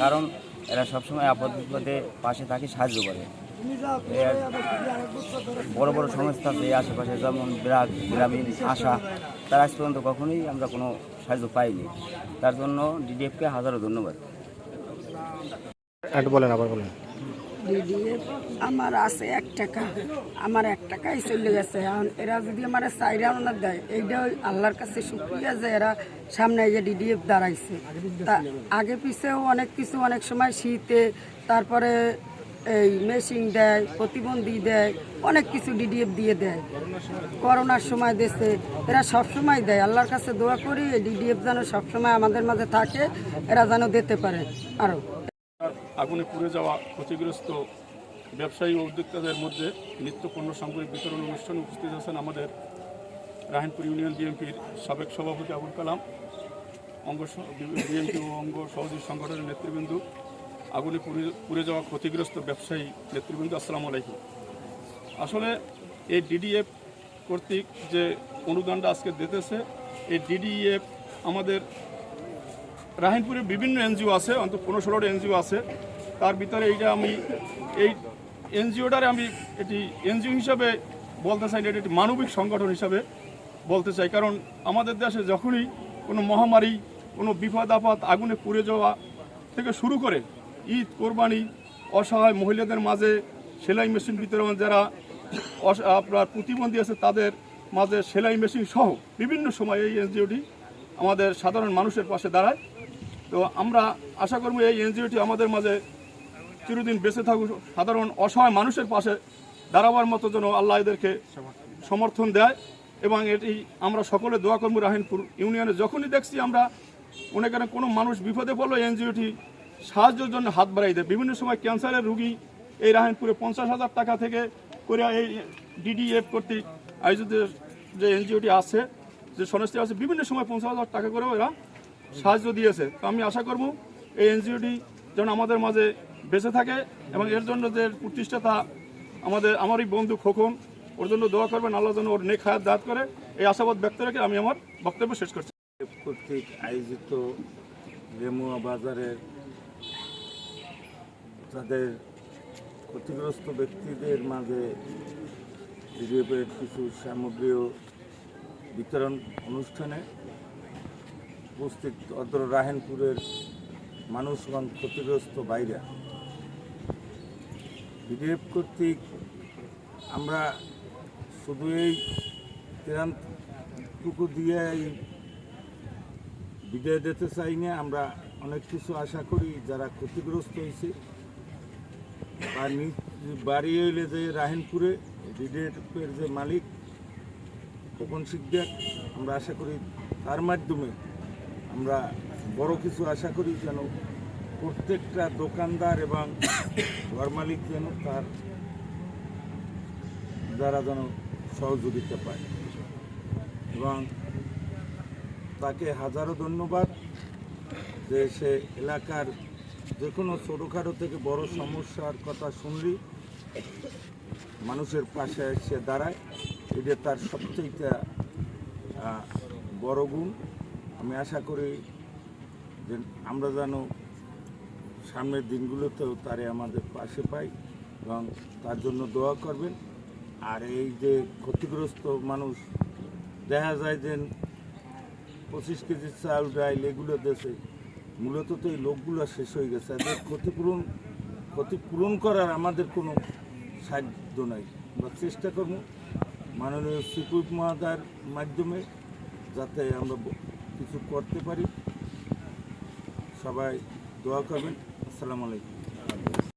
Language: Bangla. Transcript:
কারণ এরা সবসময় আপদ বিপদে পাশে থাকে, সাহায্য করে। বড় বড় সংস্থা আছে এই আশেপাশে, যেমন ব্র্যাক, গ্রামীণ, আশা, তার আজ পর্যন্ত কখনোই আমরা কোনো সাহায্য পাইনি। তার জন্য ডিডিএফকে হাজারো ধন্যবাদ। বলেন। ডিডিএফ আমার আছে 1 টাকা, আমার 1 টাকাই চলে গেছে। এখন এরা যদি আমার চাইরা ওনার দেয়, এইটা আল্লাহর কাছে শুকরিয়া যে এরা সামনে এই যে ডিডিএফ দাঁড়াইছে। তা আগে পিছেও অনেক কিছু, অনেক সময় শীতে, তারপরে এই মেশিন দেয়, প্রতিবন্ধী দেয়, অনেক কিছু ডিডিএফ দিয়ে দেয়। করোনার সময় দেশে এরা সবসময় দেয়। আল্লাহর কাছে দোয়া করি এই ডিডিএফ যেন সবসময় আমাদের মাঝে থাকে, এরা যেন দিতে পারে। আরও আগুনে পুড়ে যাওয়া ক্ষতিগ্রস্ত ব্যবসায়ী ও উদ্যোক্তাদের মধ্যে নিত্য পণ্য সামগ্রী বিতরণ অনুষ্ঠানে উপস্থিত আছেন আমাদের রাহিনপুর ইউনিয়ন বিএনপির সাবেক সভাপতি আবুল কালাম, বিএনপি ও অঙ্গ সহযোগী সংগঠনের নেতৃবৃন্দ, আগুনে পুড়ে যাওয়া ক্ষতিগ্রস্ত ব্যবসায়ী নেতৃবৃন্দ, আসসালামু আলাইকুম। আসলে এই ডিডিএফ কর্তৃক যে অনুদানটা আজকে দিতেছে, এই ডিডিএফ আমাদের রাহিনপুরে বিভিন্ন এনজিও আছে, অন্তত 15-16টা এনজিও আছে। তার ভিতরে এই এনজিওটারে আমি এটি এনজিও হিসাবে বলতে চাই না, এটি একটি মানবিক সংগঠন হিসাবে বলতে চাই। কারণ আমাদের দেশে যখনই কোনো মহামারী, কোনো বিপদ আপদ, আগুনে পুড়ে যাওয়া থেকে শুরু করে ঈদ, কোরবানি, অসহায় মহিলাদের মাঝে সেলাই মেশিন বিতরণ, যারা আপনার প্রতিবন্ধী আছে তাদের মাঝে সেলাই মেশিন সহ বিভিন্ন সময় এই এনজিওটি আমাদের সাধারণ মানুষের পাশে দাঁড়ায়। তো আমরা আশা করব এই এনজিওটি আমাদের মাঝে চিরদিন বেঁচে থাকুক, সাধারণ অসহায় মানুষের পাশে দাঁড়াবার মতো যেন আল্লাহ এদেরকে সমর্থন দেয়। এবং এটি আমরা সকলে দোয়া করব। রাহিনপুর ইউনিয়নে যখনই দেখছি আমরা মনে করেন কোনো মানুষ বিপদে পড়লো, এনজিওটি সাহায্যের জন্য হাত বাড়াই দেয়। বিভিন্ন সময় ক্যান্সারের রুগী এই রাহিনপুরে 50,000 টাকা থেকে করে এই ডিডিএফ কর্তৃক আয়োজিত যে এনজিওটি আছে, যে সংস্থা আছে, বিভিন্ন সময় 50,000 টাকা করেও এরা সাহায্য দিয়েছে। তো আমি আশা করব এই এনজিওটি যেন আমাদের মাঝে বেঁচে থাকে এবং এর জন্য যে প্রতিষ্ঠাতা আমারই বন্ধু খোকন, ওর জন্য দোয়া করবেন, আল্লাহ যেন ওর নেক হায়াত দাঁত করে। এই আশাবাদ ব্যক্ত রেখে আমি আমার বক্তব্য শেষ করছি। কর্তৃক আয়োজিত রেমুয়া বাজারের তাদের ক্ষতিগ্রস্ত ব্যক্তিদের মাঝে ডিডিএফের কিছু সামগ্রী বিতরণ অনুষ্ঠানে উপস্থিত অত্র রাহিনপুরের মানুষগণ, ক্ষতিগ্রস্ত বাইরে ডিডিএফ কর্তৃক আমরা শুধু এই ত্রাণটুকু দিয়ে এই বিদায় দিতে চাই না। আমরা অনেক কিছু আশা করি যারা ক্ষতিগ্রস্ত হয়েছে বা বাড়ি হইলে যে রাহিনপুরে ডিডিএফের যে মালিক খোকন শিকদার, আমরা আশা করি তার মাধ্যমে আমরা বড় কিছু আশা করি যেন প্রত্যেকটা দোকানদার এবং ঘর মালিক যেন তার দ্বারা যেন সহযোগিতা পায়। এবং তাকে হাজারো ধন্যবাদ যে সে এলাকার যে কোনো ছোটোখাটো থেকে বড় সমস্যার কথা শুনলি মানুষের পাশে সে দাঁড়ায়। এটা তার সবচেয়ে বড় গুণ। আমি আশা করি যে আমরা যেন সামনের দিনগুলোতেও তারে আমাদের পাশে পাই এবং তার জন্য দোয়া করবেন। আর এই যে ক্ষতিগ্রস্ত মানুষ, দেখা যায় যে 25 কেজি চাল, ডাইল এগুলো দেশে মূলত তো এই লোকগুলো শেষ হয়ে গেছে। এদের ক্ষতিপূরণ করার আমাদের কোনো সাধ্য নাই। আমরা চেষ্টা করব মাননীয় সিকুব মহোদয়ের মাধ্যমে যাতে আমরা কিছু করতে পারি। সবাই দোয়া করবেন। আসসালামু আলাইকুম।